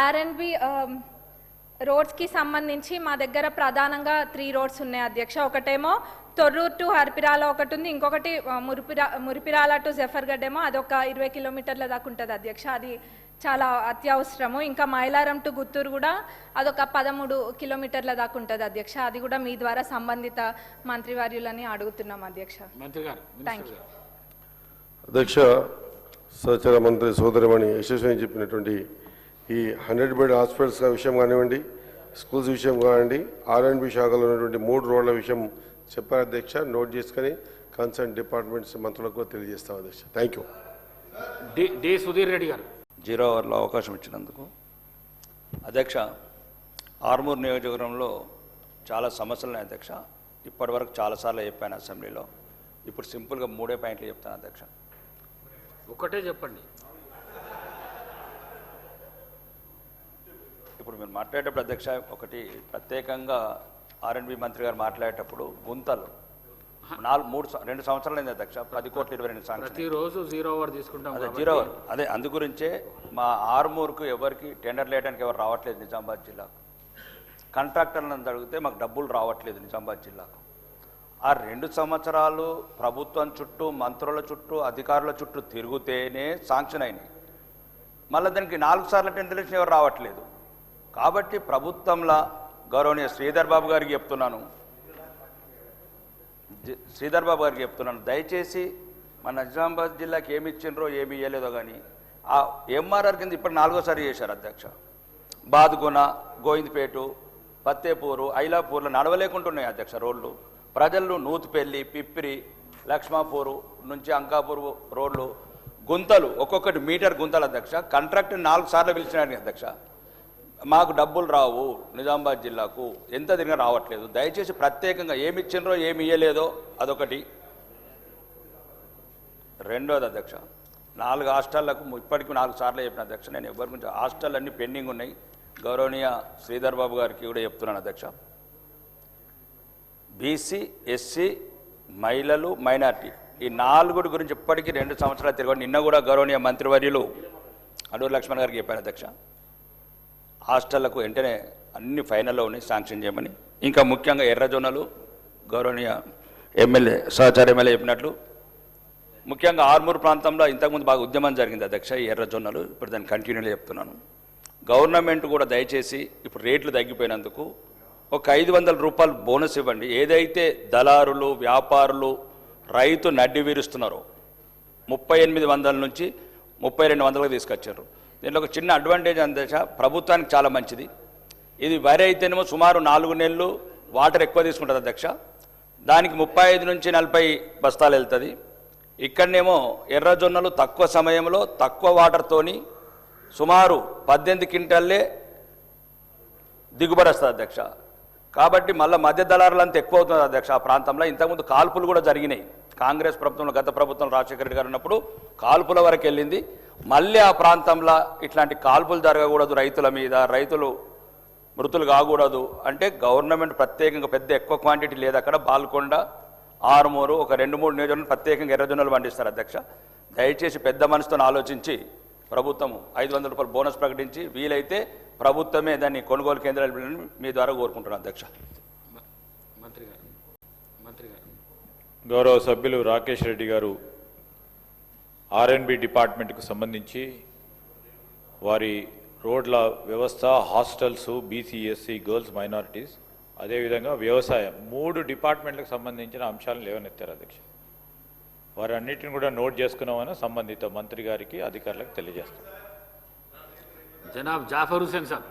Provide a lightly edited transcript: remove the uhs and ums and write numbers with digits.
ఆర్ఎండ్బి రోడ్స్కి సంబంధించి మా దగ్గర ప్రధానంగా 3 రోడ్స్ ఉన్నాయి అధ్యక్ష. ఒకటేమో తొర్రూరు టు హర్పిరాల ఒకటి ఉంది, ఇంకొకటి మురిపిరాల టు జఫర్గఢ్ ఏమో అదొక 20 కిలోమీటర్ల దాకా ఉంటుంది అధ్యక్ష. అది చాలా అత్యవసరము. ఇంకా మైలారం టు గుత్తూరు కూడా అదొక 13 కిలోమీటర్ల దాకా ఉంటుంది అధ్యక్ష. అది కూడా మీ ద్వారా సంబంధిత మంత్రివర్యులని అడుగుతున్నాం అధ్యక్ష. థ్యాంక్ యూ అధ్యక్ష. సహచర మంత్రి సోదరిమణి యశస్విని చెప్పినటువంటి ఈ 100 బెడ్ హాస్పిటల్స్ విషయం కానివ్వండి, స్కూల్స్ విషయం కానివ్వండి, ఆర్ఎండ్బి శాఖలో ఉన్నటువంటి 3 రోడ్ల విషయం చెప్పారు అధ్యక్ష. నోట్ చేసుకొని కన్సర్న్ డిపార్ట్మెంట్స్ మంత్రులకు తెలియజేస్తాం అధ్యక్ష. Thank you. D Sudheer Reddy గారు 0 అవర్లో అవకాశం ఇచ్చినందుకు. అధ్యక్ష, ఆర్మూర్ నియోజకవర్గంలో చాలా సమస్యలు ఉన్నాయి అధ్యక్ష. ఇప్పటివరకు చాలాసార్లు చెప్పాను అసెంబ్లీలో. ఇప్పుడు సింపుల్గా 3 పాయింట్లు చెప్తాను అధ్యక్ష. ఒకటే చెప్పండి. ఇప్పుడు మీరు మాట్లాడేటప్పుడు అధ్యక్ష, ఒకటి ప్రత్యేకంగా ఆర్ఎండ్బి మంత్రి గారు మాట్లాడేటప్పుడు గుంతలు 2 సంవత్సరాలు అయింది అధ్యక్ష. 10 కోట్ల 22 శాంక్షన్. ప్రతిరోజు 0 అవర్ తీసుకుంటాం. అదే 0 అవర్. అదే అందుగురించే మా ఆర్మూర్కు ఎవరికి టెండర్ లేయడానికి ఎవరు రావట్లేదు నిజామాబాద్ జిల్లాకు. కాంట్రాక్టర్లను అడిగితే మాకు డబ్బులు రావట్లేదు నిజామాబాద్ జిల్లాకు. ఆ 2 సంవత్సరాలు ప్రభుత్వం చుట్టూ, మంత్రుల చుట్టూ, అధికారుల చుట్టూ తిరుగుతేనే శాంక్షన్ అయినాయి. మళ్ళీ దానికి 4 సార్లు టెండర్ ఇచ్చిన ఎవరు రావట్లేదు. కాబట్టి ప్రభుత్వంలో గౌరవనీయ శ్రీధర్ బాబు గారికి చెప్తున్నాను, దయచేసి మన నిజామాబాద్ జిల్లాకి ఏమి ఇచ్చిండ్రో ఏమి ఇవ్వలేదో కానీ ఆ ఎంఆర్ఆర్ కింద ఇప్పుడు 4వసారి చేశారు అధ్యక్ష. బాదుగున, గోవిందపేట, పత్తేపూరు, ఐలాపూర్లో నడవలేకుంటున్నాయి అధ్యక్ష రోడ్లు. ప్రజలు నూతుపెల్లి, పిప్పిరి, లక్ష్మాపూరు నుంచి అంకాపూర్ రోడ్లు గుంతలు, ఒక్కొక్కటి మీటర్ గుంతలు అధ్యక్ష. కాంట్రాక్టర్ 4 సార్లు పిలిచినాడు అధ్యక్ష. మాకు డబ్బులు రావు నిజామాబాద్ జిల్లాకు, ఎంత తిరిగినా రావట్లేదు. దయచేసి ప్రత్యేకంగా ఏమి ఇచ్చిండ్రో ఏమి ఇవ్వలేదో అదొకటి. రెండోది అధ్యక్ష, 4 హాస్టళ్లకు ఇప్పటికీ 4 సార్లు చెప్పిన అధ్యక్ష. నేను ఎవరి గురించి హాస్టల్ అన్నీ పెండింగ్ ఉన్నాయి. గౌరవనీయ శ్రీధర్ బాబు గారికి కూడా చెప్తున్నాను అధ్యక్ష. బీసీ, ఎస్సీ, మహిళలు, మైనార్టీ ఈ 4 గురించి ఇప్పటికీ 2 సంవత్సరాలు తిరగండి. నిన్న కూడా గౌరవనీయ మంత్రివర్యులు అడూరు లక్ష్మణ్ గారికి చెప్పాను అధ్యక్ష. హాస్టళ్లకు వెంటనే అన్ని ఫైనల్లో ఉన్నాయి, శాంక్షన్ చేయమని. ఇంకా ముఖ్యంగా ఎర్రజొన్నలు గౌరవనీయ ఎమ్మెల్యే సహచార ఎమ్మెల్యే చెప్పినట్లు ముఖ్యంగా ఆర్మూర్ ప్రాంతంలో ఇంతకుముందు బాగా ఉద్యమం జరిగింది అధ్యక్ష. ఈ ఎర్రజొన్నలు ఇప్పుడు దాన్ని కంటిన్యూగా చెప్తున్నాను. గవర్నమెంట్ కూడా దయచేసి ఇప్పుడు రేట్లు తగ్గిపోయినందుకు ఒక 500 రూపాయలు బోనస్ ఇవ్వండి. ఏదైతే దళారులు, వ్యాపారులు, రైతు నడ్డి వీరుస్తున్నారో 3800 నుంచి 3200కి తీసుకొచ్చారు. దీంట్లో ఒక చిన్న అడ్వాంటేజ్ అందేశ ప్రభుత్వానికి చాలా మంచిది. ఇది వరి అయితేనేమో సుమారు 4 నెలలు వాటర్ ఎక్కువ తీసుకుంటుంది అధ్యక్ష. దానికి 35 నుంచి 40 బస్తాలు వెళ్తుంది. ఇక్కడనేమో ఎర్రజొన్నలు తక్కువ సమయంలో తక్కువ వాటర్తోని సుమారు 18 క్వింటాల్లే దిగుబడి వస్తుంది అధ్యక్ష. కాబట్టి మళ్ళీ మధ్య దళారులంతా ఎక్కువ అవుతుంది అధ్యక్ష. ఆ ప్రాంతంలో ఇంతకుముందు కాల్పులు కూడా జరిగినాయి. కాంగ్రెస్ ప్రభుత్వంలో, గత ప్రభుత్వం రాజశేఖర రెడ్డి గారు ఉన్నప్పుడు కాల్పుల వరకు వెళ్ళింది. మళ్ళీ ఆ ప్రాంతంలో ఇట్లాంటి కాల్పులు జరగకూడదు, రైతుల మీద రైతులు మృతులు కాకూడదు అంటే గవర్నమెంట్ ప్రత్యేకంగా పెద్ద ఎక్కువ క్వాంటిటీ లేదు అక్కడ. బాల్కొండ, ఆర్మూరు ఒక 2-3 నియోజకవర్గాలు ప్రత్యేకంగా ఎర్రజొన్నలు పండిస్తారు అధ్యక్ష. దయచేసి పెద్ద మనసుతో ఆలోచించి ప్రభుత్వం 500 రూపాయలు బోనస్ ప్రకటించి వీలైతే ప్రభుత్వమే దాన్ని కొనుగోలు కేంద్రాలు మీ ద్వారా కోరుకుంటున్నాను అధ్యక్ష. మంత్రి గారు గౌరవ సభ్యులు రాకేష్ రెడ్డి గారు ఆర్ఎండ్బి డిపార్ట్మెంట్కు సంబంధించి వారి రోడ్ల వ్యవస్థ, hostels, BC, SC, girls, minorities, అదేవిధంగా వ్యవసాయం 3 డిపార్ట్మెంట్లకు సంబంధించిన అంశాలను లేవనెత్తారు అధ్యక్ష. వారన్నిటిని కూడా నోట్ చేసుకున్నామని సంబంధిత మంత్రి గారికి, అధికారులకు తెలియజేస్తాం. జనాబ్ జాఫర్ హుసేన్ సార్.